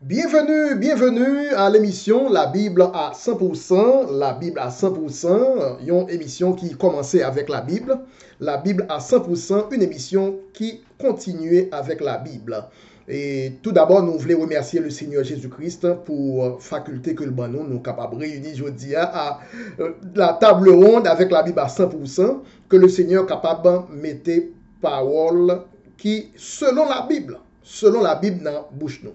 Bienvenue à l'émission La Bible à 100%, La Bible à 100%, une émission qui commençait avec La Bible à 100%, une émission qui continuait avec la Bible. Et tout d'abord, nous voulons remercier le Seigneur Jésus-Christ pour faculté que le bon nous capables de réunir aujourd'hui à la table ronde avec la Bible à 100%, que le Seigneur capable de mettre parole qui, selon la Bible dans la bouche nous.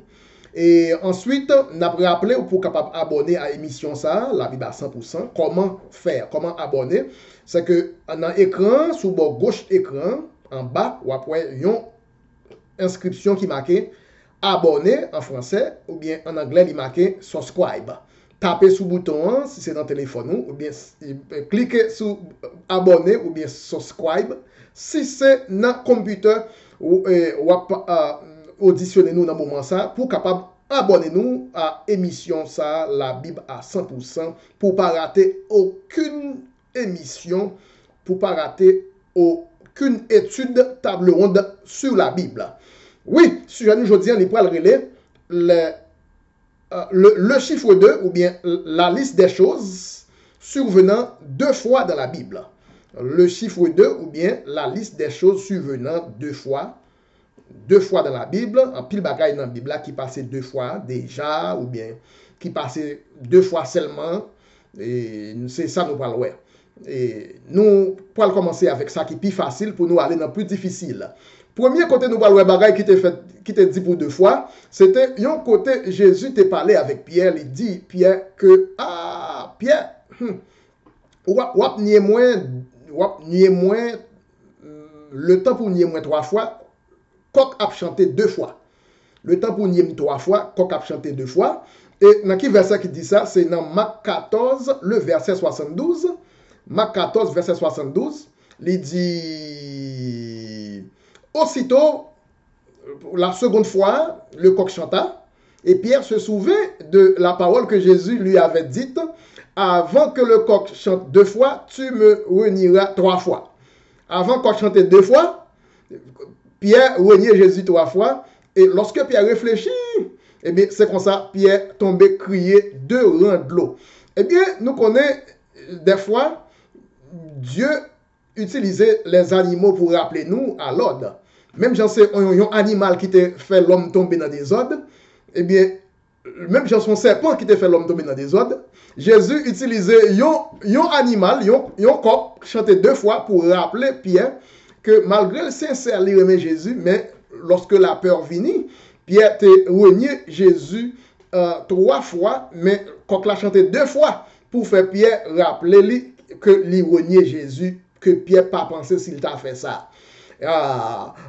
Et ensuite, nous avons rappelé pour capable abonner à l'émission ça, la Bible à 100%, comment faire, comment abonner. C'est que dans l'écran, sous le bord gauche écran, en bas, ou après, une inscription qui marque abonner en français, ou bien en anglais, il marque subscribe. Tapez sur le bouton si c'est dans le téléphone, ou bien cliquez sur abonner ou bien subscribe. Si c'est dans le computer, ou auditionner nous dans le moment ça pour capable abonner nous à émission ça la Bible à 100% pour pas rater aucune émission, pour pas rater aucune étude table ronde sur la Bible. Oui, sujet nous aujourd'hui on est pour le le chiffre 2 ou bien la liste des choses survenant deux fois dans la Bible. Le chiffre 2 ou bien la liste des choses survenant deux fois dans la Bible, en pile bagaille dans la Bible qui passait deux fois déjà, ou bien qui passait deux fois seulement, et c'est ça nous parlons. Et nous pourrons commencer avec ça qui est plus facile pour nous aller dans plus difficile. Premier côté nous parlons bagaille qui te dit pour deux fois, c'était un côté Jésus t'a parlé avec Pierre, il dit Pierre que Pierre wap nié moins le temps pour nier moins trois fois. Coq a chanté deux fois. Le temps pour nier trois fois, Coq a chanté deux fois. Et dans quel verset qui dit ça? C'est dans Marc 14, le verset 72. Marc 14, verset 72. Il dit aussitôt, la seconde fois, le coq chanta. Et Pierre se souvint de la parole que Jésus lui avait dite. Avant que le coq chante deux fois, tu me renieras trois fois. Avant qu'on chante deux fois, Pierre reniait Jésus trois fois. Et lorsque Pierre réfléchit, eh bien, c'est comme ça, Pierre tombait crier de rangs de l'eau. Eh bien, nous connaissons des fois, Dieu utilisait les animaux pour rappeler nous à l'ordre. Même j'en sais, un animal qui te fait l'homme tomber dans des ordres, eh bien, même j'en son serpent qui te fait l'homme tomber dans des ordres, Jésus utilisait un animal, un coq, chanté deux fois pour rappeler Pierre que malgré le sincère, il aimait Jésus, mais lorsque la peur venait, Pierre te renié Jésus trois fois, mais coq l'a chanté deux fois pour faire Pierre rappeler que il reniait Jésus, que Pierre pas pensé s'il t'a fait ça.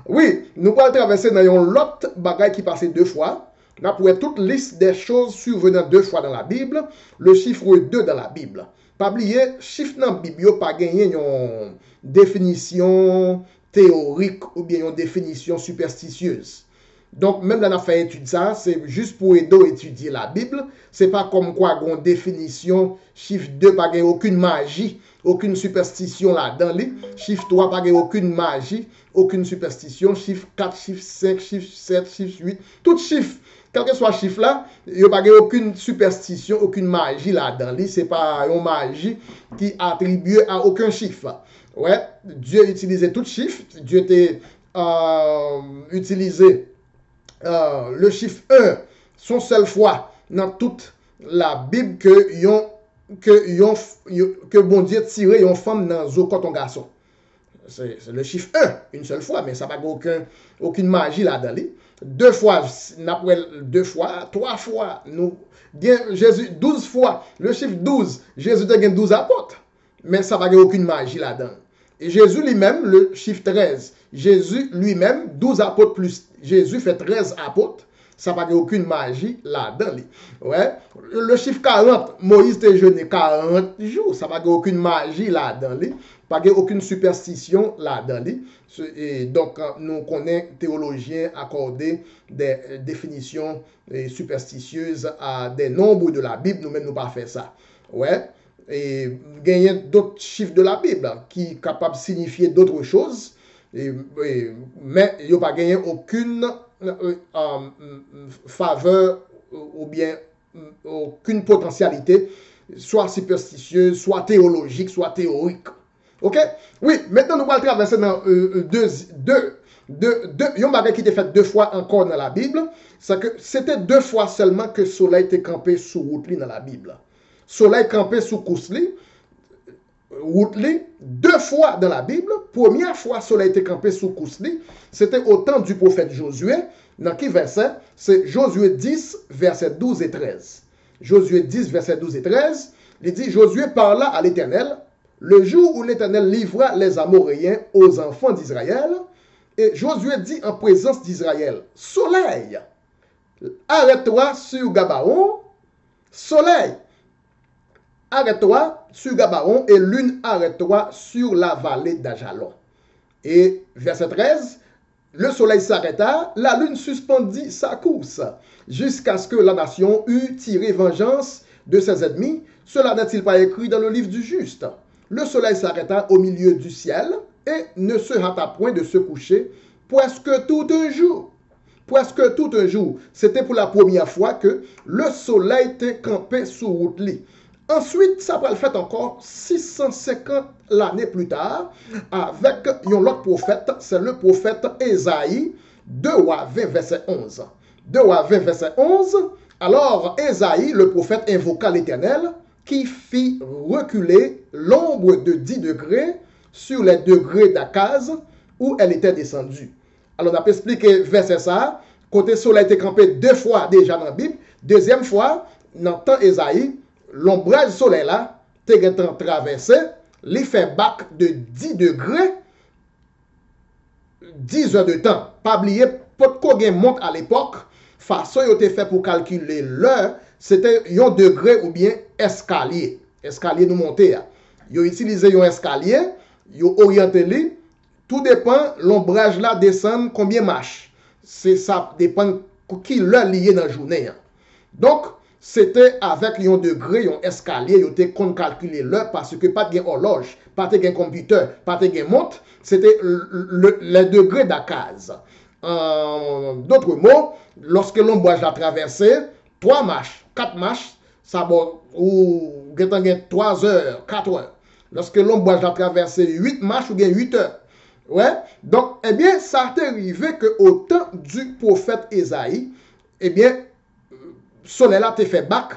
Oui, nous allons traverser dans l'autre bagaille qui passait deux fois. Là, pour toute liste des choses survenant deux fois dans la Bible, le chiffre 2 dans la Bible. Pas oublier, chiffre dans la Bible, pas gagner une définition théorique ou bien une définition superstitieuse. Donc, même dans la fait étude ça, c'est juste pour aider à étudier la Bible. C'est pas comme quoi une définition, chiffre 2, pas gagner aucune magie, aucune superstition là-dedans. Chiffre 3, pas gagner aucune magie, aucune superstition. Chiffre 4, chiffre 5, chiffre 7, chiffre 8, tout chiffre. Quel que soit le chiffre là, il n'y a pas aucune superstition, aucune magie là-dedans. Ce n'est pas une magie qui est attribuée à aucun chiffre. Ouais, Dieu utilisait tout chiffre. Dieu a utilisé le chiffre 1 son seule fois dans toute la Bible que bon Dieu tirait une femme dans un coton garçon. C'est le chiffre 1, une seule fois, mais ça n'a pas aucune magie là-dedans. Deux fois, deux fois, trois fois, Jésus, 12 fois, le chiffre 12, Jésus a 12 apôtres, mais ça n'a pas aucune magie là-dedans. Et Jésus lui-même, le chiffre 13, Jésus lui-même, 12 apôtres plus Jésus fait 13 apôtres, ça n'a pas aucune magie là-dedans. Ouais. Le chiffre 40, Moïse t'a jeûné 40 jours, ça n'a pas aucune magie là-dedans. Pas aucune superstition là-dedans. Et donc, nous connaissons théologiens accorder des définitions superstitieuses à des nombres de la Bible, nous-mêmes, nous pas fait ça. Ouais. Et gagner d'autres chiffres de la Bible qui sont capables de signifier d'autres choses, mais il n'y a pas gagné aucune faveur ou bien aucune potentialité, soit superstitieuse, soit théologique, soit théorique. Ok? Oui, maintenant nous allons traverser dans yon bagay qui était fait 2 fois encore dans la Bible, c'est que c'était 2 fois seulement que le soleil était campé sous route dans la Bible. Soleil campé sous cousli, route 2 fois dans la Bible. Première fois soleil était campé sous cousli, c'était au temps du prophète Josué. Dans qui verset? C'est Josué 10, verset 12 et 13. Josué 10, verset 12 et 13. Il dit, Josué parla à l'Éternel le jour où l'Éternel livra les Amoréens aux enfants d'Israël. Et Josué dit en présence d'Israël, soleil, arrête-toi sur Gabaon, soleil, arrête-toi sur Gabaon, et lune, arrête-toi sur la vallée d'Ajalon. Et verset 13, le soleil s'arrêta, la lune suspendit sa course, jusqu'à ce que la nation eût tiré vengeance de ses ennemis. Cela n'est-il pas écrit dans le livre du juste? Le soleil s'arrêta au milieu du ciel, et ne se hâta point de se coucher presque tout un jour. Presque tout un jour. C'était pour la première fois que le soleil était campé sous route. Ensuite, ça va le faire encore 650 l'année plus tard avec un autre prophète, c'est le prophète Ésaïe, 2 Rois 20, verset 11. 2 Rois 20, verset 11. Alors, Ésaïe, le prophète, invoqua l'Éternel qui fit reculer l'ombre de 10 degrés sur les degrés d'Akaz où elle était descendue. Alors, on a expliqué verset ça. Côté soleil était campé 2 fois déjà dans la Bible. Deuxième fois, dans le temps Ésaïe, l'ombrage soleil là, t'es traversé, les fait bac de 10 degrés, 10 heures de temps. Pas oublier, pas de quoi monte à l'époque, façon il était fait pour calculer l'heure, c'était un degré ou bien escalier. Escalier nous monter. Ils ont utilisé un escalier, ils ont orienté lui. Tout dépend, l'ombrage là descend combien marche. C'est ça dépend qui l'heure lié dans la journée. Donc, c'était avec un degré, un escalier, ils ont calculé l'heure parce que pas de horloge, pas de computer, pas de montre, c'était le degré d'Akaz. D'autres mots, lorsque l'ombrage a traversé, 3 marches, 4 marches, ça va, ou 3 heures, 4 heures. Lorsque l'ombrage a traversé 8 marches, ou bien 8 heures. Ouais. Donc, eh bien, ça t'est arrivé qu'au temps du prophète Ésaïe, eh bien, soleil là t'est fait bac,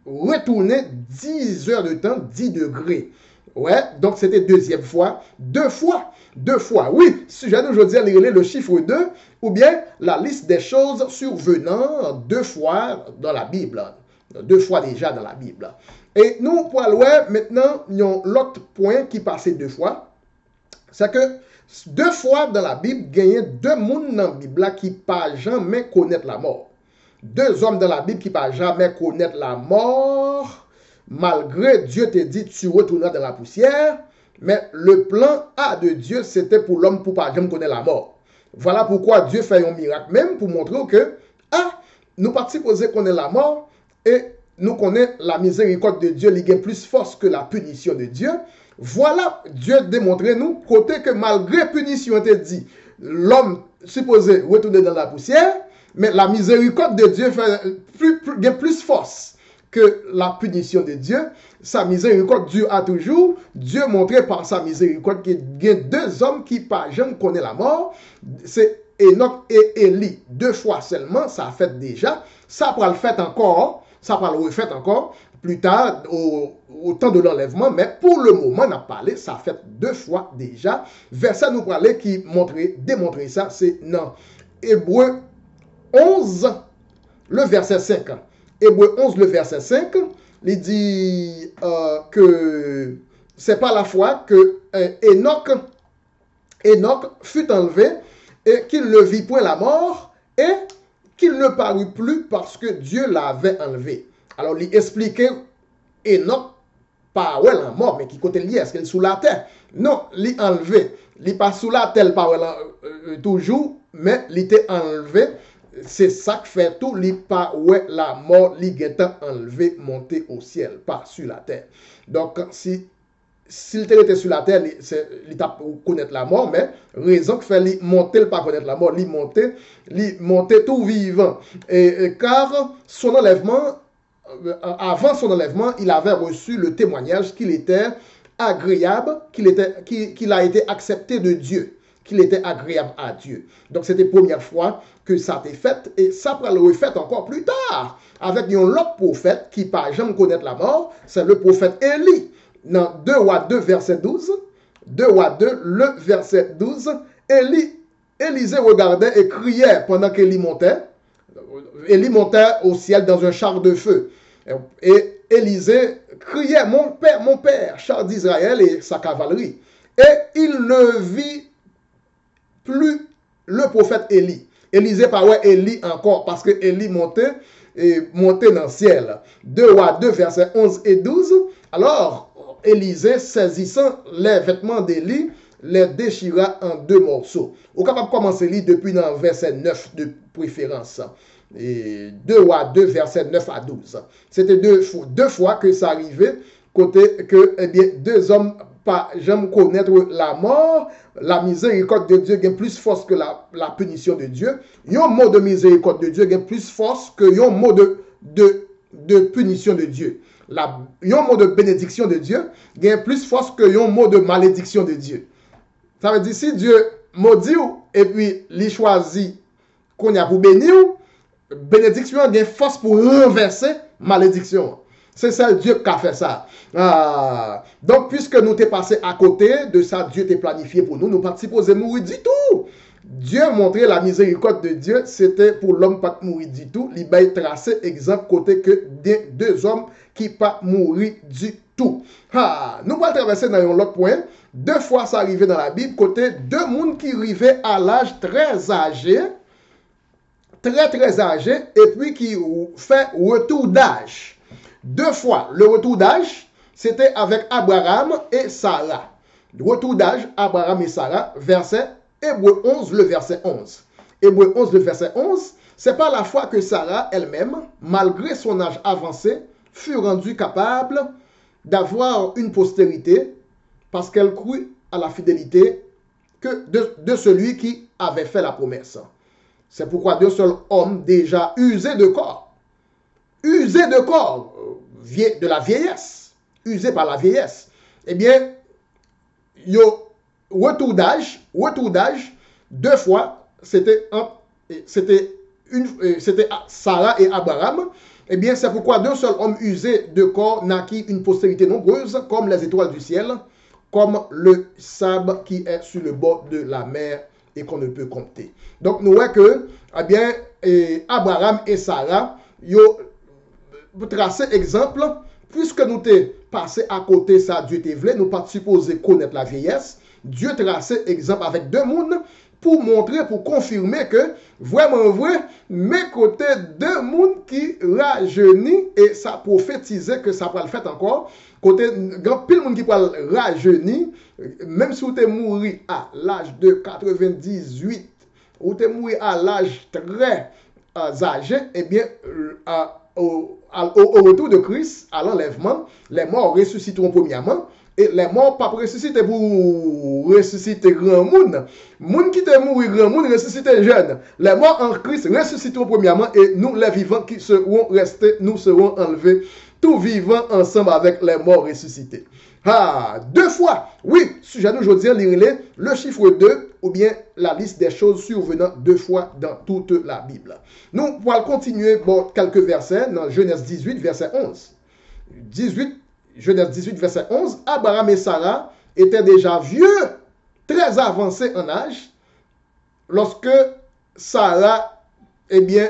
retourner 10 heures de temps, 10 degrés. Ouais, donc c'était deuxième fois, 2 fois, 2 fois. Oui, sujet d'aujourd'hui, le chiffre 2, ou bien la liste des choses survenant 2 fois dans la Bible. 2 fois déjà dans la Bible. Et nous, pour aller maintenant, il y a l'autre point qui passait 2 fois. C'est que 2 fois dans la Bible, il y a 2 mondes dans la Bible qui ne pas jamais connaître la mort. 2 hommes dans la Bible qui ne pas jamais connaître la mort, malgré Dieu te dit tu retourneras dans la poussière, mais le plan A de Dieu, c'était pour l'homme pour ne pas jamais connaître la mort. Voilà pourquoi Dieu fait un miracle, même pour montrer que, nous pas supposés connaître la mort, et nous connaissons la miséricorde de Dieu, il y a plus force que la punition de Dieu. Voilà, Dieu démontre nous, côté que malgré punition, te dit, l'homme supposé retourner dans la poussière, mais la miséricorde de Dieu fait plus force que la punition de Dieu. Sa miséricorde Dieu a toujours. Dieu montré par sa miséricorde qu'il y a 2 hommes qui pas jamais connaissent la mort. C'est Enoch et Élie. 2 fois seulement, ça a fait déjà. Ça va le faire encore. Ça va le refaire encore plus tard au temps de l'enlèvement. Mais pour le moment, on a parlé, ça a fait 2 fois déjà. Verset nous parler qui démontrer ça, c'est dans Hébreu 11, le verset 5. Hébreu 11, le verset 5, il dit que c'est par la foi que Enoch fut enlevé et qu'il ne vit point la mort et qu'il ne parut plus parce que Dieu l'avait enlevé. Alors, il expliquait Enoch pas la mort, mais qui côté lié, est-ce qu'il est sous la terre? Non, il est enlevé. Il n'est pas sous la terre, pas toujours, mais il était enlevé. C'est ça qui fait tout, il pas la mort, il est enlevé, monté au ciel, pas sur la terre. Donc, si s'il était sur la terre, il t'a connaître la mort, mais raison que fait lui monter le pas connaître la mort, lui monter tout vivant. Car son enlèvement, avant son enlèvement, il avait reçu le témoignage qu'il était agréable, qu'il a été accepté de Dieu, qu'il était agréable à Dieu. Donc c'était la première fois que ça a été fait, et ça pourra le refaire encore plus tard, avec un autre prophète qui n'a jamais connaître la mort, c'est le prophète Élie. Dans 2 Rois 2, verset 12, 2 Rois 2, le verset 12, Élisée regardait et criait pendant qu'Élie montait. Élie montait au ciel dans un char de feu. Et Élisée criait, mon père, char d'Israël et sa cavalerie. Et il ne vit plus le prophète Élie. Élisée parlait Élie encore parce que Élie montait dans le ciel. 2 Rois 2, verset 11 et 12. Alors, Élisée, saisissant les vêtements d'Élie, les déchira en 2 morceaux. On est capable de commencer lire depuis dans verset 9 de préférence. Et 2 Rois 2, verset 9 à 12. C'était deux fois que ça arrivait, côté que, eh bien, 2 hommes pas jamais connaître la mort, la miséricorde de Dieu gagne plus force que la punition de Dieu. Un mot de miséricorde de Dieu gagne plus force que un mot de punition de Dieu. Un mot de bénédiction de Dieu gagne plus force que un mot de malédiction de Dieu. Ça veut dire si Dieu maudit et puis il choisit qu'on y a pour bénir, bénédiction gagne force pour renverser malédiction. C'est ça Dieu qui a fait ça. Donc, puisque nous t'es passé à côté de ça, Dieu t'est planifié pour nous, nous ne pas supposés mourir du tout. Dieu montrait la miséricorde de Dieu, c'était pour l'homme pas mourir du tout. Il va tracé exemple côté que 2 hommes qui pas mourir du tout. Nous allons traverser dans l'autre point. 2 fois ça arrivait dans la Bible, côté 2 personnes qui arrivaient à l'âge très âgé, très âgé, et puis qui fait retour d'âge. 2 fois, le retour d'âge, c'était avec Abraham et Sarah. Le retour d'âge, Abraham et Sarah, verset Hébreu 11, le verset 11. Hébreu 11, le verset 11, c'est par la foi que Sarah elle-même, malgré son âge avancé, fut rendue capable d'avoir une postérité parce qu'elle crut à la fidélité de celui qui avait fait la promesse. C'est pourquoi 2 seuls hommes déjà usés de corps, de la vieillesse, usé par la vieillesse, eh bien, retour d'âge, 2 fois, c'était Sarah et Abraham. Eh bien, c'est pourquoi 2 seuls hommes usés de corps naquit une postérité nombreuse, comme les étoiles du ciel, comme le sable qui est sur le bord de la mer et qu'on ne peut compter. Donc, nous voyons que, eh bien, Abraham et Sarah, pour tracer exemple, puisque nous t'es passé à côté ça, Dieu t'est voulu, nous pas supposé connaître la vieillesse, Dieu traçait exemple avec 2 personnes pour montrer, pour confirmer que, vraiment vrai, mes côtés 2 personnes qui rajeunissent, et ça prophétisait que ça va le faire encore, côté, grand pile monde qui va rajeunir, même si vous êtes mort à l'âge de 98, ou tu es mort à l'âge très âgé, eh bien, au retour de Christ, à l'enlèvement, les morts ressusciteront premièrement, et les morts pas ressusciter pour ressusciter grand monde. Monde qui te mourir grand monde ressusciter jeune. Les morts en Christ ressusciteront premièrement, et nous les vivants qui seront restés, nous serons enlevés, tout vivant ensemble avec les morts ressuscités. 2 fois. Oui, sujet nous aujourd'hui, lire le chiffre 2 ou bien la liste des choses survenant 2 fois dans toute la Bible. Nous pourrons continuer quelques versets dans Genèse 18, verset 11. Genèse 18, verset 11. Abraham et Sarah étaient déjà vieux, très avancés en âge, lorsque Sarah, eh bien,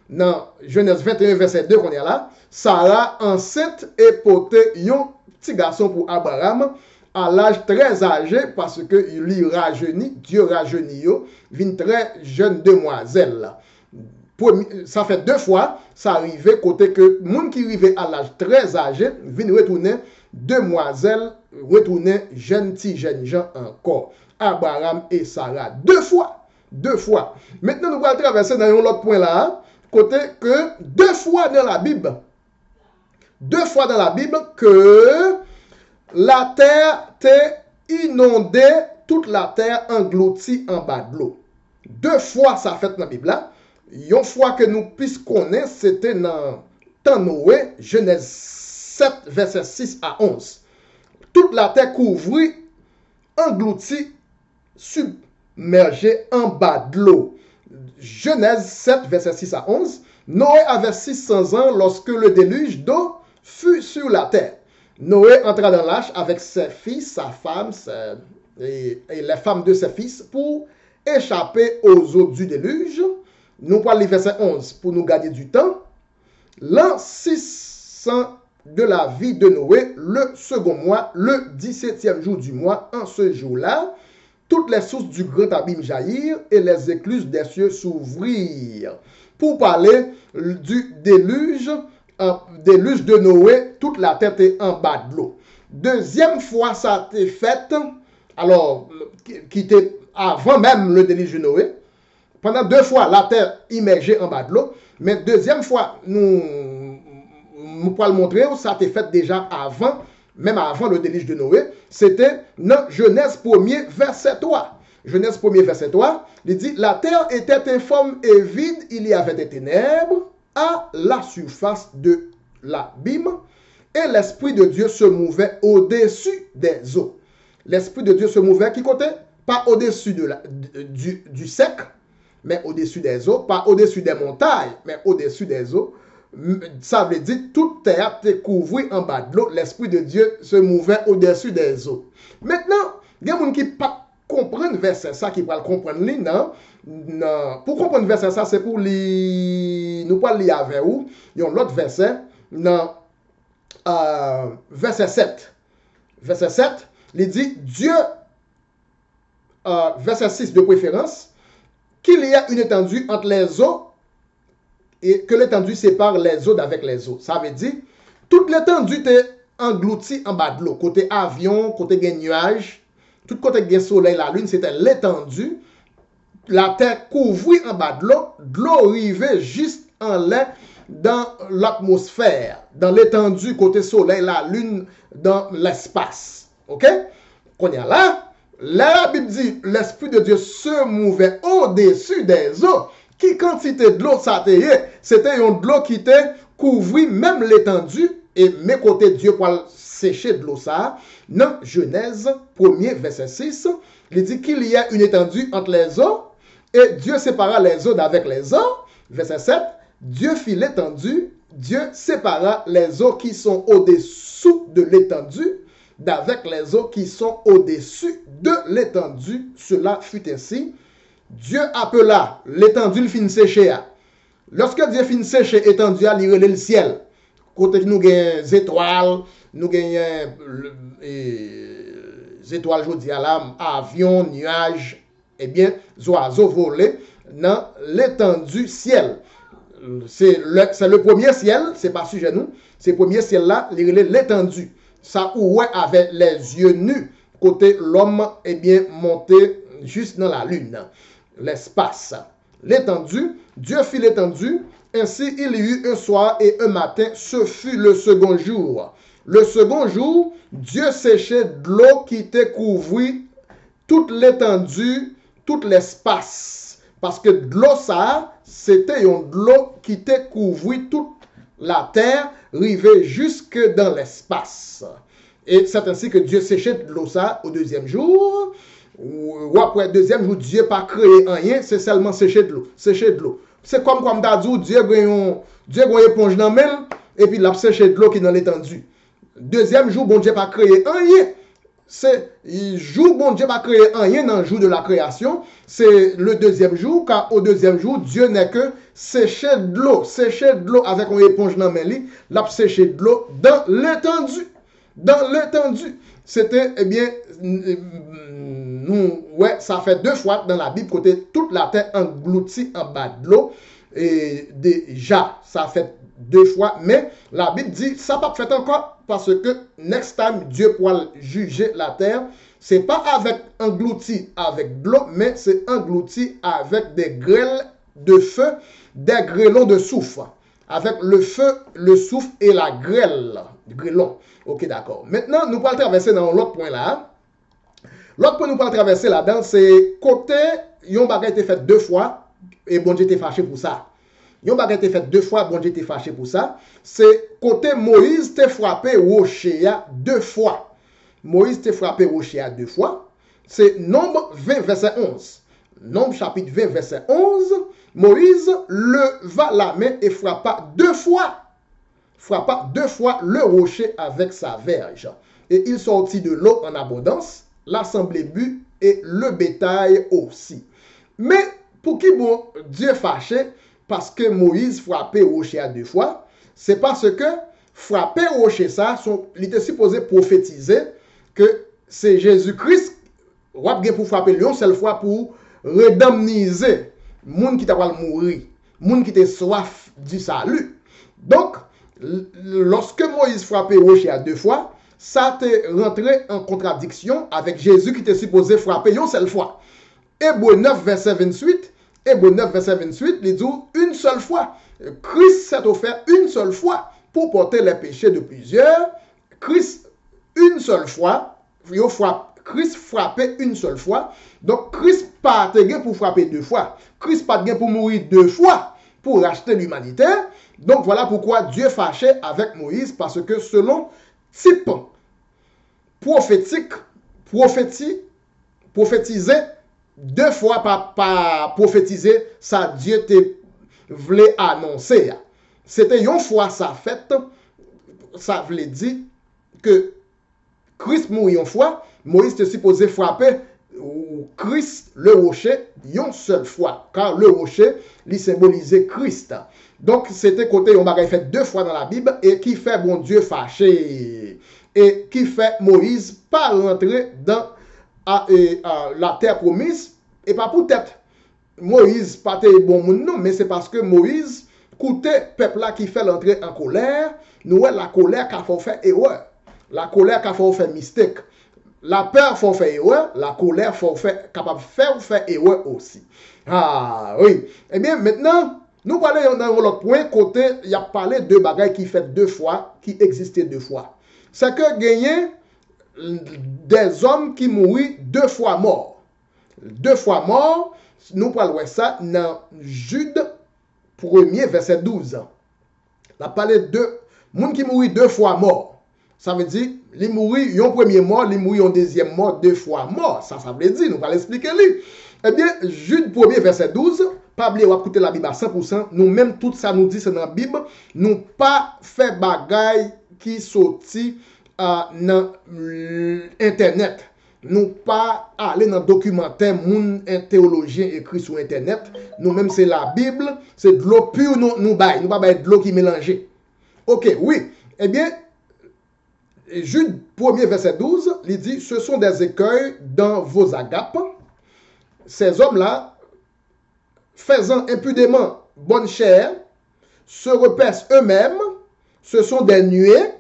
dans Genèse 21, verset 2 qu'on est là, Sarah enceinte et portait un petit garçon pour Abraham à l'âge très âgé parce que il rajeunit, Dieu rajeunit, une très jeune demoiselle. Ça fait 2 fois, ça arrivait côté que monde qui arrivait à l'âge très âgé, vient retourner demoiselle, retourner jeune gens encore. Abraham et Sarah. 2 fois. Maintenant, nous allons traverser dans un autre point là, côté que 2 fois dans la Bible, que la terre était inondée, toute la terre engloutie en bas de l'eau. Deux fois ça fait dans la Bible là. Une fois que nous puissions connaître, c'était dans temps Noé, Genèse 7, verset 6 à 11. Toute la terre couvrit, engloutie, submergée en bas de l'eau. Genèse 7, verset 6 à 11. Noé avait 600 ans lorsque le déluge d'eau fut sur la terre. Noé entra dans l'arche avec ses fils, sa femme et les femmes de ses fils pour échapper aux eaux du déluge. Nous parlons du verset 11 pour nous gagner du temps. L'an 600 de la vie de Noé, le second mois, le 17e jour du mois, en ce jour-là, toutes les sources du grand abîme jaillirent et les écluses des cieux s'ouvrirent. Pour parler du déluge de Noé, toute la terre est en bas de l'eau. Deuxième fois, ça a été fait, alors, qui était avant même le déluge de Noé. Pendant deux fois, la terre immergée en bas de l'eau. Mais deuxième fois, nous pouvons le montrer, ça a été fait déjà avant, même avant le déluge de Noé. C'était dans Genèse 1er, verset 3. Genèse 1er, verset 3, il dit, la terre était informe et vide, il y avait des ténèbres à la surface de l'abîme, et l'Esprit de Dieu se mouvait au-dessus des eaux. L'Esprit de Dieu se mouvait, qui côté? Pas au-dessus du sec, mais au-dessus des eaux, pas au-dessus des montagnes, mais au-dessus des eaux. Ça veut dire toute terre était couverte en bas de l'eau, l'Esprit de Dieu se mouvait au-dessus des eaux. Maintenant, il y a des gens qui ne pas comprendre verset ça, qui va comprendre li, non? Pour comprendre verset ça, c'est pour nous pas lire avec vous. Il y a un autre verset, dans verset 7. Verset 7, il dit, Dieu, verset 6 de préférence, qu'il y a une étendue entre les eaux et que l'étendue sépare les eaux d'avec les eaux. Ça veut dire, toute l'étendue est engloutie en bas de l'eau. Côté avion, côté des nuages, tout côté du soleil, la lune, c'était l'étendue. La terre couvrit en bas de l'eau arrivait juste en l'air dans l'atmosphère, dans l'étendue, côté soleil, la lune, dans l'espace. Ok? Qu'on y a là, la Bible dit, l'Esprit de Dieu se mouvait au-dessus des eaux. Qui quantité de l'eau ça c'était une de l'eau qui était couvrit même l'étendue, et mes côtés Dieu pour sécher de l'eau ça. Dans Genèse 1er, verset 6, il dit qu'il y a une étendue entre les eaux, et Dieu sépara les eaux d'avec les eaux. Verset 7, Dieu fit l'étendue, Dieu sépara les eaux qui sont au-dessous de l'étendue d'avec les eaux qui sont au-dessus de l'étendue. Cela fut ainsi. Dieu appela l'étendue, il fin sécher. Lorsque Dieu fin sécher étendue, il relève le ciel. Côté nous avons des étoiles, nous avons des étoiles, je dis là, avions, nuages, eh bien, oiseaux volés dans l'étendue ciel. C'est le premier ciel, c'est pas sujet nous, c'est le premier ciel là, l'étendue. Ça où avec les yeux nus, côté l'homme, eh bien, monté juste dans la lune, l'espace. L'étendue, Dieu fit l'étendue, ainsi il y eut un soir et un matin, ce fut le second jour. Le second jour, Dieu séchait de l'eau qui était couvrit toute l'étendue, tout l'espace. Parce que de l'eau, ça, c'était une de l'eau qui était couvrit toute la terre, rivée jusque dans l'espace. Et c'est ainsi que Dieu séchait de l'eau, ça, au deuxième jour. Ou après le deuxième jour, Dieu n'a pas créé rien, c'est seulement sécher de l'eau. Sécher de l'eau. C'est comme d'Adou, Dieu a une éponge dans le mail, et puis il a séché de l'eau qui est dans l'étendue. Deuxième jour, bon Dieu n'a pas créé rien. C'est le jour, bon Dieu n'a pas créé rien dans le jour de la création. C'est le deuxième jour, car au deuxième jour, Dieu n'est que sécher de l'eau. Sécher de l'eau avec une éponge dans le mail, il a séché de l'eau dans l'étendue. Dans l'étendue. C'était, eh bien, ça fait deux fois dans la Bible, côté toute la terre engloutie en bas de l'eau. Et déjà, ça fait deux fois, mais la Bible dit, ça n'a pas fait encore, parce que next time, Dieu pourra juger la terre. C'est pas avec englouti avec de l'eau, mais c'est englouti avec des grêles de feu, des grêlons de soufre. avec le feu, le souffle et la grêle. Grêlon. Ok, d'accord. Maintenant, nous allons traverser dans l'autre point là. L'autre point nous allons traverser là-dedans, c'est côté, yon bagay été fait 2 fois, et bon Dieu était fâché pour ça. Yon bagay été fait 2 fois, bon Dieu était fâché pour ça. C'est côté Moïse t'est frappé rocher 2 fois. Moïse t'est frappé rocher 2 fois. C'est Nombre 20, verset 11. Nombre chapitre 20, verset 11. Moïse leva la main et frappa 2 fois. Frappa 2 fois le rocher avec sa verge. Et il sortit de l'eau en abondance, l'assemblée but et le bétail aussi. Mais pour qui bon Dieu fâché parce que Moïse frappait rocher 2 fois, c'est parce que frapper rocher ça, il était supposé prophétiser que c'est Jésus-Christ pour frapper une seule fois pour redemniser moun qui t'a mourir, moun qui t'a soif du salut. Donc, lorsque Moïse frappait rocher 2 fois, ça t'est rentré en contradiction avec Jésus qui était supposé frapper une seule fois. Hébreux 9, verset 28, Hébreux 9, verset 28, il dit une seule fois. Christ s'est offert une seule fois pour porter les péchés de plusieurs. Christ, une seule fois, Christ frappait une seule fois. Donc, Christ pas pour frapper 2 fois. Christ pas pour mourir 2 fois pour racheter l'humanité. Donc, voilà pourquoi Dieu fâchait avec Moïse, parce que selon type prophétique, prophétiser 2 fois par prophétiser, ça Dieu te voulait annoncer. C'était une fois ça fait, ça voulait dire que Christ mourit une fois, Moïse était supposé frapper Christ, le rocher, une seule fois, car le rocher, il symbolisait Christ. Donc, c'était côté, on va fait 2 fois dans la Bible, et qui fait bon Dieu fâché, et qui fait Moïse pas rentrer dans la terre promise, et pas pour tête. Moïse pas bon monde non, mais c'est parce que Moïse, coûtait peuple là qui fait l'entrée en colère, nous la colère qui a fait faire erreur, la colère qui a fait faire mistake. La peur faut faire erreur, la colère faut faire capable faire erreur aussi. Ah oui. Eh bien maintenant, nous parlons dans l'autre point côté, il y a parlé de bagailles qui fait 2 fois, qui existaient 2 fois. C'est que gagner des hommes qui mourent 2 fois morts. 2 fois morts, nous parlons ça dans Jude 1er verset 12. On a parlé de monde qui mourent 2 fois morts. Ça veut dire, il mourit un premier mort, il mourit un deuxième mort, 2 fois mort. Ça veut dire, nous allons l'expliquer. Eh bien, Jude 1er verset 12, pas oublier, on va écouter la Bible à 100%. Nous-mêmes, tout ça nous dit, c'est dans la Bible. Nous pas fait bagaille qui sorti dans Internet. Nous pas aller dans documentaire, moun un théologien écrit sur Internet. Nous-mêmes, c'est la Bible, c'est de l'eau pure, nous bail. Nous pas bail de l'eau qui mélangée. Ok, oui. Eh bien, Jude 1er verset 12, il dit, ce sont des écueils dans vos agapes. Ces hommes-là, faisant impudemment bonne chair, se repaissent eux-mêmes, ce sont des nuées,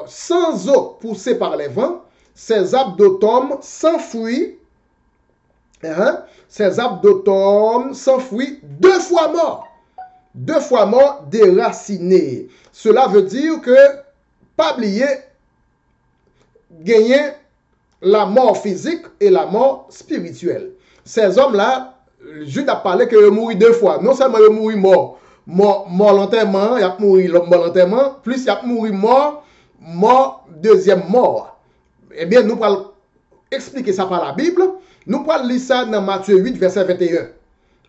sans eau poussée par les vents, ces arbres d'automne s'enfuient, ces arbres d'automne s'enfuient 2 fois morts. 2 fois mort, déraciné. Cela veut dire que, pas oublier, gagner la mort physique et la mort spirituelle. Ces hommes-là, Jude a parlé qu'ils mourent 2 fois. Non seulement ils mourent mort l'enterrement, ils mourent mort l'enterrement, plus ils mourent mort deuxième mort. Eh bien, nous allons expliquer ça par la Bible. Nous allons lire ça dans Matthieu 8, verset 21.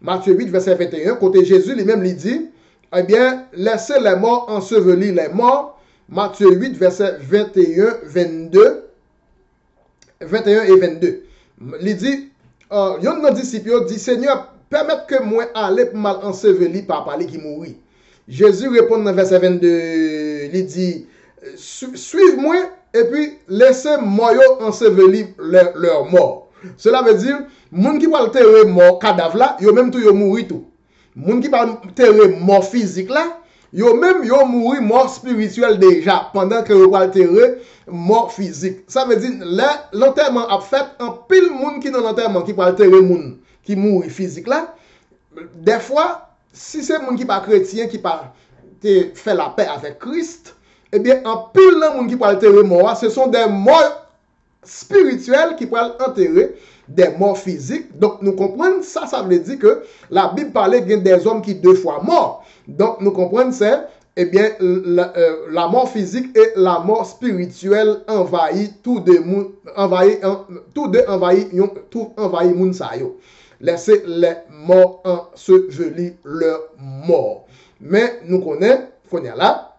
Matthieu 8, verset 21, côté Jésus, lui-même lui dit, eh bien, laissez les morts ensevelir les morts. Matthieu 8, verset 21, 22, 21 et 22. Il dit, yon nan disciples dit, Seigneur, permette que moi aller mal enseveli par parler qui mourit. Jésus répond dans verset 22, il dit, suivez-moi et puis laissez moi ensevelir leur mort. Cela veut dire, moun qui parle terre mort cadavre là, yo même tout yo mouri tout. Moun qui parle terre mort physique là, yo même yo mouri mort spirituel déjà pendant que yo parle terre mort physique. Ça veut dire l'enterrement a fait en pile moun qui dans l'enterrement qui parle terre moun qui mouri physique là, des fois, si c'est moun qui pas chrétien, qui pas fait la paix avec Christ, eh bien, en pile de moun qui peut enterrer mort, ce sont des morts spirituels qui peuvent enterrer des morts physiques. Donc, nous comprenons ça, ça veut dire que la Bible parlait des hommes qui 2 fois morts. Donc, nous comprenons c'est, eh bien, la mort physique et la mort spirituelle envahit tous deux envahit moun sa yo. Laissez les morts ensevelir leurs morts. Mais nous connaissons qu'on y a là,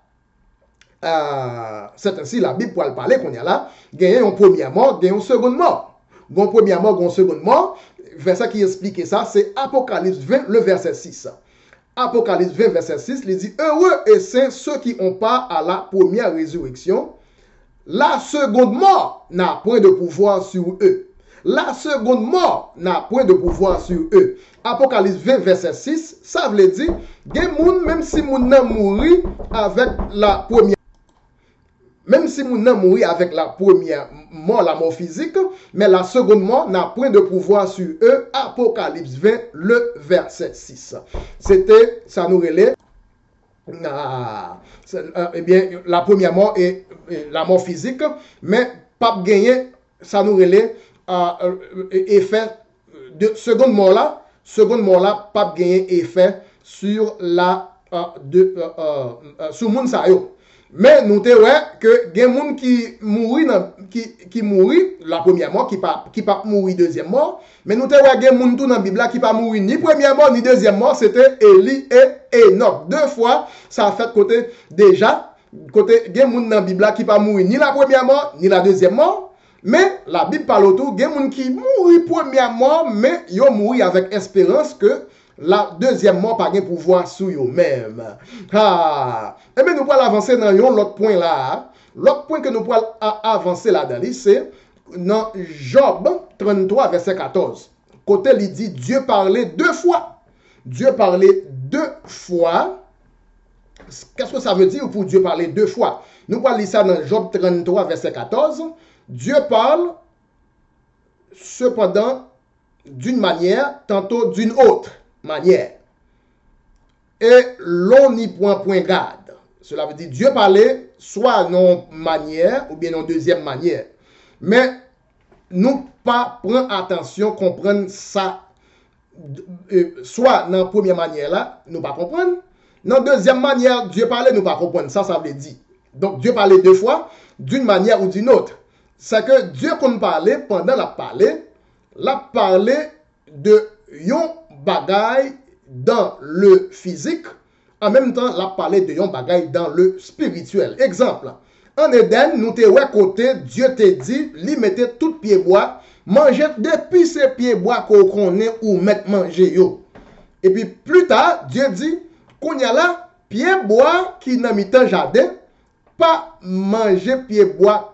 c'est ainsi la Bible pour le parler qu'on y a là, gagner une première mort, gagner une seconde mort. Une première mort, une seconde mort. Verset qui explique ça, c'est Apocalypse 20, le verset 6. Apocalypse 20, verset 6, il dit, heureux et saints ceux qui ont part à la première résurrection. La seconde mort n'a point de pouvoir sur eux. La seconde mort n'a point de pouvoir sur eux. Apocalypse 20, verset 6, ça veut dire, même si moun nan mouri avec la première, même si moun nan mouri avec la première mort, la mort physique, mais la seconde mort n'a point de pouvoir sur eux. Apocalypse 20, le verset 6. C'était, ça nous relève, eh bien, la première mort est la mort physique, mais pas gagner, ça nous relève, effet de seconde mort là, pas gagner effet sur la sur moun sa yo. Mais nous te ouais que gen moun qui mouri qui mouri la première mort qui pas mouri deuxième mort, mais nous te ouais gen moun tout dans Bible qui pas mouri ni première mort ni deuxième mort, c'était Élie et Enoch. 2 fois ça a fait côté déjà côté gen moun dans Bible qui pas mouri ni la première mort ni la deuxième mort. Mais la Bible parle autour, il y a des gens qui mourent premièrement, mais ils mourent avec espérance que la deuxième mort n'a pas de pouvoir sur eux-mêmes. Et bien, nous pouvons avancer dans l'autre point là. L'autre point que nous pouvons avancer là-dedans, c'est dans Job 33, verset 14. Côté, il dit, Dieu parlait 2 fois. Dieu parlait 2 fois. Qu'est-ce que ça veut dire pour Dieu parler 2 fois? Nous pouvons lire ça dans Job 33, verset 14. Dieu parle cependant d'une manière, tantôt d'une autre manière. Et l'on n'y point garde. Cela veut dire Dieu parlait soit non manière ou bien non deuxième manière. Mais nous pas prendre attention, comprendre ça. Soit dans la première manière là, nous pas comprendre. Dans la deuxième manière, Dieu parlait, nous pas comprendre. Ça veut dire. Donc Dieu parlait 2 fois, d'une manière ou d'une autre. C'est que Dieu qu'on parlait pendant la parlé de yon bagay dans le physique, en même temps la parlé de yon bagay dans le spirituel. Exemple, en Éden, nous te ouais côté, Dieu te dit, li mette tout pied bois, manger depuis ces pieds bois qu'on connaît ou mettre manger yo. Et puis plus tard, Dieu dit, qu'on y a là, pied bois qui n'a mis un jardin, pas manger pied bois.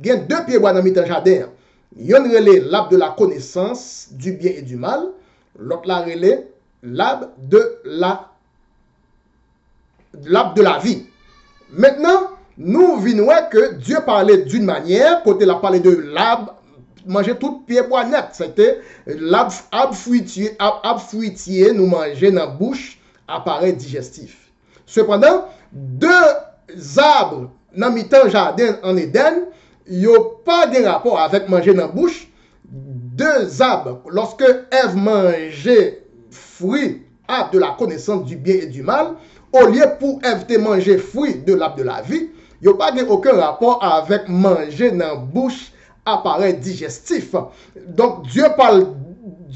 Il y a 2 pieds bois dans le jardin. Yon relé l'arbre de la connaissance du bien et du mal. L'autre la relé l'arbre de la vie. Maintenant, nous venons que Dieu parlait d'une manière, côté la parlé de l'arbre, manger tout pied bois net. C'était l'arbre fruitier, nous manger dans la bouche, appareil digestif. Cependant, 2 arbres dans le jardin en Éden, il n'y a pas de rapport avec manger dans la bouche. 2 arbres, lorsque Ève mangeait fruit, arbre de la connaissance du bien et du mal, au lieu pour Ève de manger fruit de l'arbre de la vie, il n'y a pas aucun rapport avec manger dans la bouche, appareil digestif. Donc Dieu parle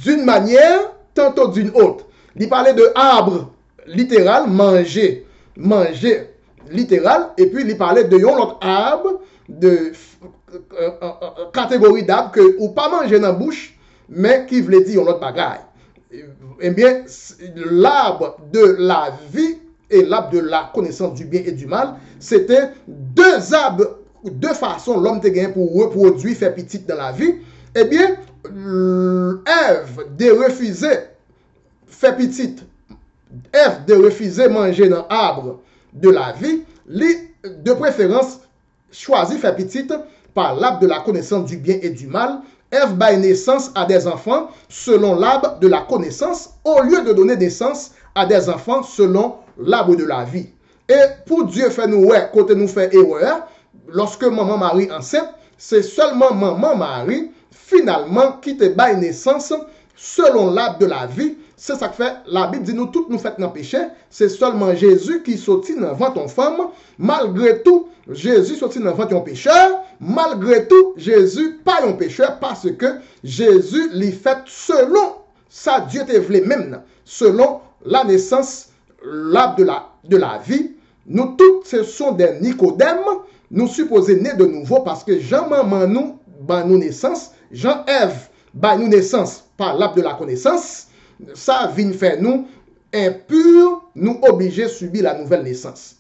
d'une manière, tantôt d'une autre. Il parlait de arbre littéral, manger littéral, et puis il parlait de yon l'autre arbre, de catégorie d'arbres que ou pas manger dans la bouche, mais qui voulait dire l'autre bagaille. Eh bien, l'arbre de la vie et l'arbre de la connaissance du bien et du mal, c'était 2 arbres, 2 façons l'homme te gagné pour reproduire, faire petit dans la vie. Eh bien, Ève de refuser faire petit, Ève de refuser manger dans l'arbre de la vie, de préférence choisi faire petite par l'arbre de la connaissance du bien et du mal, Ève baille naissance à des enfants selon l'arbre de la connaissance au lieu de donner naissance à des enfants selon l'arbre de la vie. Et pour Dieu faire nous, ouais, côté nous fait erreur, lorsque maman Marie enceinte, c'est seulement maman Marie, finalement, qui te baille naissance selon l'arbre de la vie. C'est ça que fait, la Bible dit nous toutes nous faites dans le péché. C'est seulement Jésus qui sortit dans ventre en femme. Malgré tout, Jésus sortit dans ventre en pécheur. Malgré tout, Jésus pas un pécheur parce que Jésus l'y fait selon ça Dieu te voulait même, selon la naissance, l'arbre de la vie. Nous toutes, ce sont des Nicodèmes, nous supposés nés de nouveau parce que Jean-Maman nous, ben nous naissance, Jean-Ève, ben nous naissance par l'arbre de la connaissance. Ça vient faire nous impurs, nous obliger à subir la nouvelle naissance.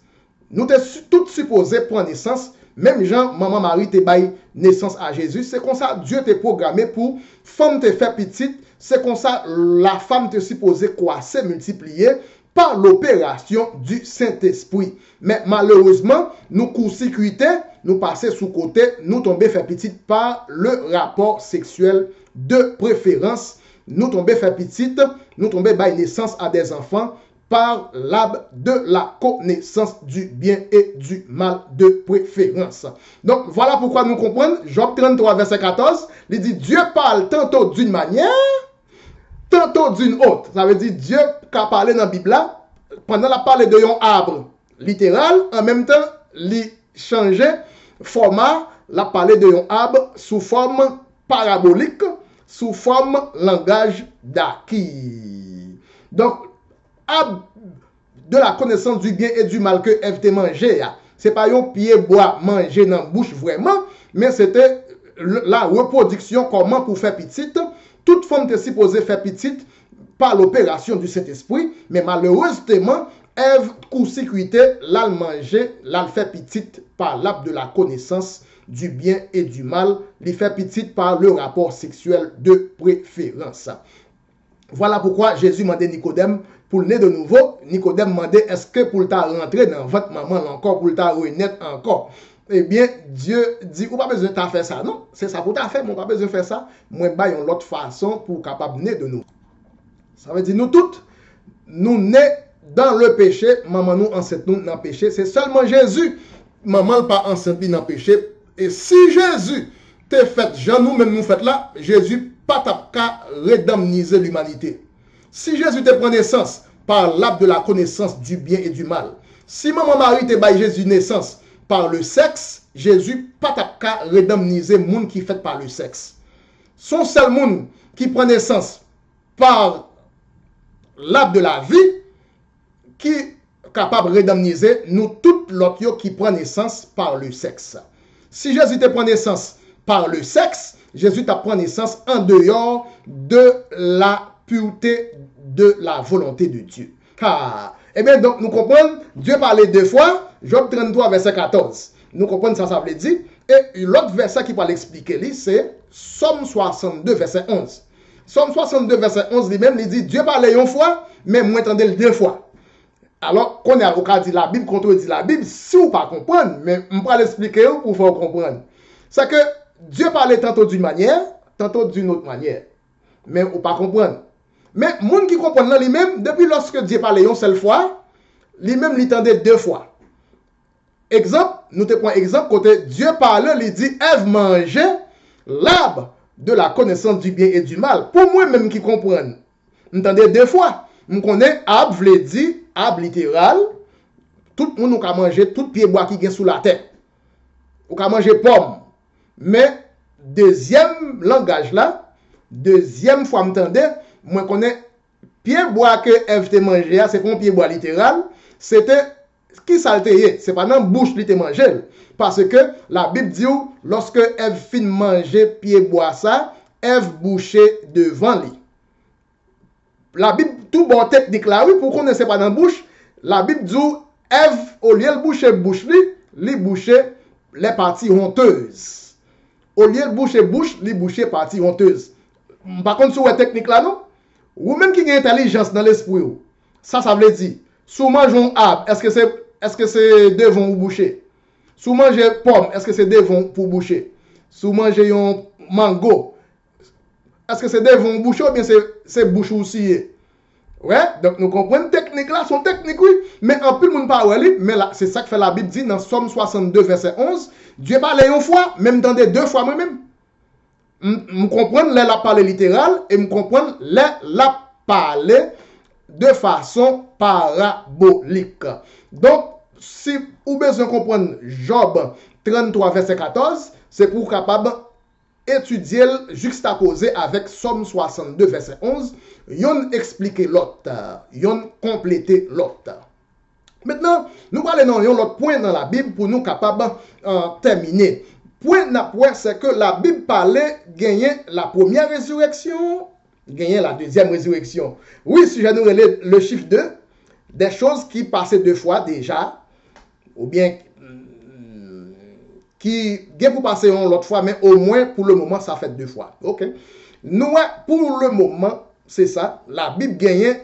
Nous sommes tous supposés prendre naissance, même Jean, maman Marie te baille naissance à Jésus. C'est comme ça Dieu t'a programmé pour femme te faire petite. C'est comme ça la femme te supposée croître, multiplier par l'opération du Saint-Esprit. Mais malheureusement, nous court-circuiter, nous passer sous côté, nous tomber faire petite par le rapport sexuel de préférence. Nous tomber faire petite, nous tomber bailler naissance à des enfants par l'arbre de la connaissance du bien et du mal de préférence. Donc voilà pourquoi nous comprenons, Job 33 verset 14, il dit Dieu parle tantôt d'une manière, tantôt d'une autre. Ça veut dire Dieu qui a parlé dans la Bible là, pendant la parole de un arbre littéral, en même temps, il changeait format, la parler de un arbre sous forme parabolique, sous forme langage d'acquis. Donc, arbre de la connaissance du bien et du mal que Ève te mangé, c'est pas un pied bois mangé dans la bouche vraiment, mais c'était la reproduction comment pour faire petite. Toute femme était supposée faire petite par l'opération du Saint-Esprit, mais malheureusement, Ève court-circuité, l'a mangé, l'a fait petite par l'arbre de la connaissance du bien et du mal, les fait petite par le rapport sexuel de préférence. Voilà pourquoi Jésus demandait Nicodème pour naître de nouveau. Nicodème demandait est-ce que pour ta rentrer dans votre maman encore, pour ta renaître encore. Eh bien, Dieu dit, ou pas besoin de faire ça, non? C'est ça pour ta faire, mais pas besoin de faire ça. Moi, bah, une autre façon pour capable naître de nous. Ça veut dire, nous toutes, nous nés dans le péché, maman nous enceinte nous dans le péché. C'est seulement Jésus, maman pas enceinte dans le péché. Et si Jésus te fait, Jean nous-mêmes nous fait là, Jésus pas qu'à redamniser l'humanité. Si Jésus te prend naissance par l'arbre de la connaissance du bien et du mal, si maman Marie te baille Jésus naissance par le sexe, Jésus pas qu'à redamniser le monde qui fait par le sexe. Son seul monde qui prend naissance par l'arbre de la vie, qui est capable de redamniser nous toutes l'autre qui prend naissance par le sexe. Si Jésus te prend naissance par le sexe, Jésus te prend naissance en dehors de la pureté de la volonté de Dieu. Ah. Eh bien, donc, nous comprenons, Dieu parlait deux fois, Job 33, verset 14. Nous comprenons ça veut dire. Et l'autre verset qui va l'expliquer, c'est Somme 62, verset 11. Somme 62, verset 11, lui-même, il dit, Dieu parlait une fois, mais moi, entendez le deux fois. Alors, qu'on est avocat dit la Bible, contredit la Bible, si vous ne comprenez pas, mais je vais l'expliquer pour faire comprendre. C'est que Dieu parlait tantôt d'une manière, tantôt d'une autre manière. Mais vous ne pas comprendre. Mais les gens qui comprennent lui-même, depuis lorsque Dieu parlait une seule fois, lui-même l'entendait deux fois. Exemple, nous te prenons exemple, côté Dieu parlait, il dit, Ève mangeait l'arbre de la connaissance du bien et du mal. Pour moi-même qui comprends, entendez deux fois. Je connais arbre, je dit, arbre littéral, tout le monde a mangé tout pied bois qui est sous la terre. Ou a mangé pomme. Mais deuxième langage là, deuxième fois m'entendez, moi connais pied bois que Ève te mangé, c'est pas un pied bois littéral, c'était qui ça le c'est pas dans bouche li te mangé parce que la Bible dit lorsque Ève fin manger pied bois ça, Ève bouchait devant lui. La Bible tout bon technique là oui pour qu'on ne sait pas dans bouche, la Bible dit Ève au lieu de boucher bouche li boucher les parties honteuses. Au lieu de boucher bouche, li boucher parties honteuses. Par contre sur la technique là non, ou même qui a intelligence dans l'esprit, ça veut dire si vous mangez un arbre, est-ce que c'est devant ou boucher? Si vous mangez pomme, est-ce que c'est devant pour boucher? Si vous mangez un mango, est-ce que c'est devant bouche ou bien c'est bouche aussi? Ouais, donc nous comprenons technique là, son technique oui, mais en plus le monde pas ouais, mais là c'est ça que fait la Bible dit dans Somme 62 verset 11, Dieu parle une fois, même dans des deux fois moi-même. Je comprends la parler littéral et je comprends la parler de façon parabolique. Donc si vous besoin comprendre Job 33 verset 14, c'est pour capable étudier juxtaposé avec Somme 62 verset 11, yon expliquer l'autre, yon compléter l'autre. Maintenant, nous allons dans l'autre point dans la Bible pour nous capables terminer. Point c'est que la Bible parlait gagner la première résurrection, gagner la deuxième résurrection. Oui, si je nous relève le chiffre 2, des choses qui passaient deux fois déjà, ou bien qui gagne pour passer l'autre fois, mais au moins pour le moment, ça fait deux fois. Ok. Nous, pour le moment, c'est ça. La Bible gagne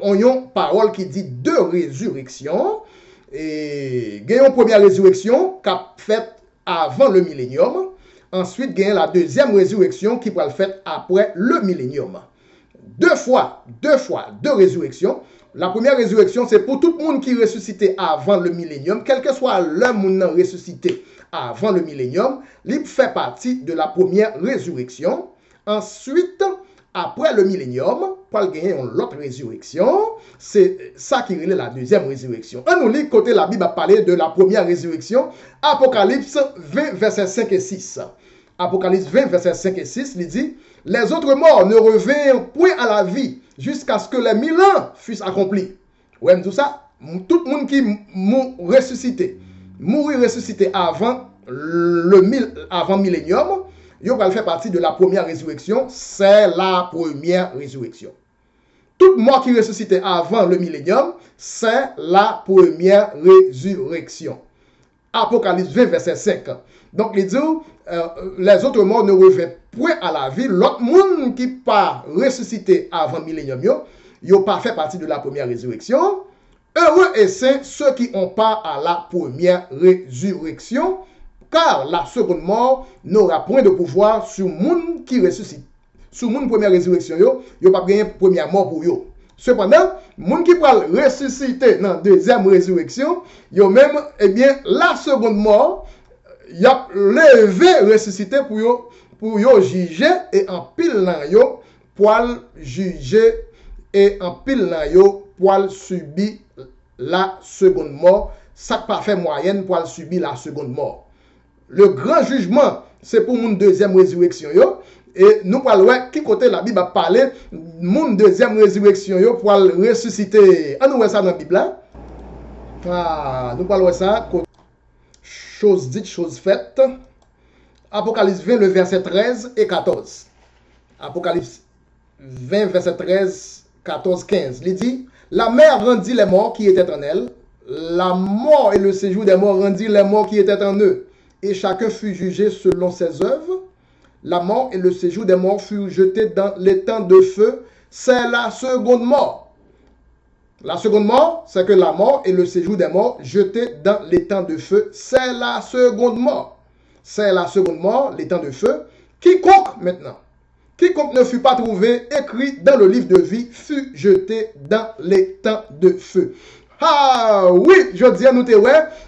une parole qui dit deux résurrections. Et gagne une première résurrection qui a fait avant le millénium. Ensuite, gagne la deuxième résurrection qui va le faire après le millénium. Deux résurrections. La première résurrection, c'est pour tout le monde qui ressuscité avant le millénium, quel que soit le monde ressuscité avant le millénium, il fait partie de la première résurrection. Ensuite, après le millénium, pour gagner une autre résurrection, c'est ça qui est la deuxième résurrection. On nous lit côté la Bible a parlé de la première résurrection, Apocalypse 20, versets 5 et 6. Apocalypse 20, versets 5 et 6, il dit, les autres morts ne revinrent point à la vie jusqu'à ce que les 1000 ans fussent accomplis. Ouais, tout ça, tout le monde qui mourir ressuscité avant millénium, il va faire partie de la première résurrection, c'est la première résurrection. Tout mort qui ressuscité avant le millénium, c'est la première résurrection. Apocalypse 20, verset 5. Donc, il dit, les autres morts ne reviennent point à la vie. L'autre monde qui pas ressuscité avant millénium, ils n'ont pas fait partie de la première résurrection. Heureux et saints ceux qui ont part à la première résurrection, car la seconde mort n'aura point de pouvoir sur le monde qui ressuscite. Sur la première résurrection, il n'y a pas gagné première mort pour eux. Cependant, les gens qui vont ressusciter dans la deuxième résurrection, ils ont même, eh bien, la seconde mort, il a levé ressuscité pour juger et en pile dans yo pour juger et en pile dans yo pour subir la seconde mort. Ça pas fait moyenne pour subir la seconde mort. Le grand jugement, c'est pour mon deuxième résurrection yo. Et nous parlons qui côté la Bible a parlé mon deuxième résurrection yo pour ressusciter. On nous voit ça dans la Bible là. Ah, nous parlons ça chose dite, chose faite. Apocalypse 20, le verset 13 et 14. Apocalypse 20, verset 13, 14, 15. Il dit, la mer rendit les morts qui étaient en elle. La mort et le séjour des morts rendit les morts qui étaient en eux. Et chacun fut jugé selon ses œuvres. La mort et le séjour des morts furent jetés dans l'étang de feu. C'est la seconde mort. La seconde mort, c'est que la mort et le séjour des morts jetés dans l'étang de feu. C'est la seconde mort. C'est la seconde mort, l'étang de feu. Quiconque ne fut pas trouvé écrit dans le livre de vie fut jeté dans l'étang de feu. Ah oui, je dis à nous,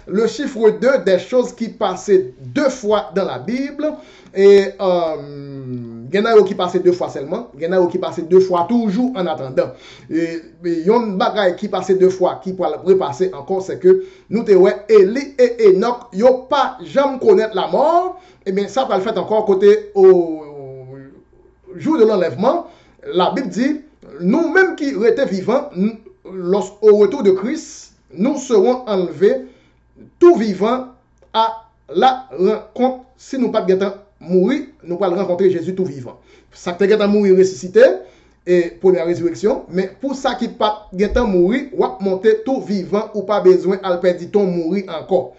le chiffre 2 des choses qui passaient deux fois dans la Bible. Et il y en a qui passaient deux fois seulement. Il y en a qui passaient deux fois toujours en attendant. Et il y a une bagaille qui passait deux fois qui pourrait repasser encore, c'est que nous te Élie et Enoch, ils n'ont pas jamais connaître la mort. Et bien ça va le faire encore côté au jour de l'enlèvement. La Bible dit, nous-mêmes qui étaient vivants, au retour de Christ, nous serons enlevés tout vivants à la rencontre. Si nous ne pas mourir, nous allons rencontrer Jésus tout vivant. Ça qui est mourir ressuscité et première résurrection, mais pour ça qui pas mourir, ou monter tout vivant ou pas besoin à perdre ton mourir encore.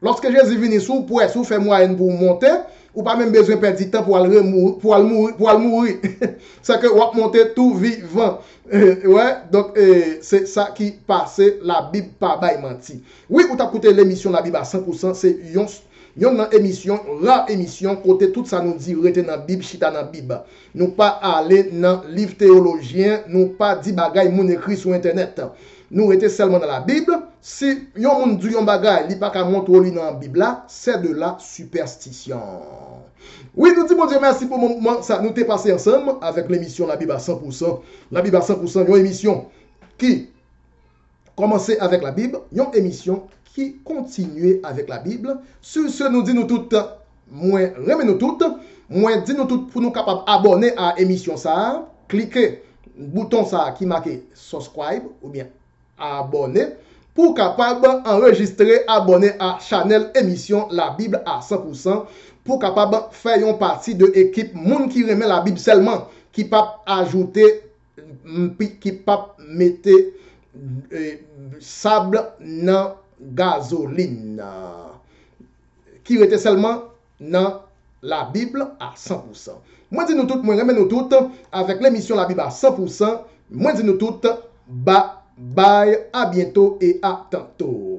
Lorsque Jésus vient sous pour faire moyen pour monter, ou pas même besoin de perdre du temps pour aller mourir. C'est que ou monter tout vivant. Ouais, donc c'est ça qui passe la Bible pas bail menti. Oui, ou t'as écouté l'émission la Bible à 100%, c'est Yon nan émission, la émission, côté tout ça nous dit, rete dans Bible, chita dans Bible. Nous pas aller dans livre théologien, nous pas dit bagay moun écrit sur internet. Nous rete seulement dans la Bible. Si yon moun dit yon bagay, li pas ka montre lui dans la Bible là, c'est de la superstition. Oui, nous disons bon Dieu merci pour le moment. Ça, nous t'es passé ensemble avec l'émission La Bible à 100%. La Bible à 100%, une émission qui commençait avec la Bible, une émission qui continuait avec la Bible. Sur ce, nous disons toutes, moins remets nous toutes, moins dis nous toutes pour nous capables abonner à l'émission ça. Cliquez bouton ça qui marque subscribe ou bien abonner pour capable enregistrer, abonner à channel émission La Bible à 100%. Pour capable faire une partie de l'équipe moun qui remet la Bible seulement, qui pas ajouter, qui pas mettre sable dans gasoline, qui était seulement dans la Bible à 100%. Moi dis nous toutes, moi remet nous toutes avec l'émission La Bible à 100%. Moi dis nous toutes, bye, à bientôt et à tantôt.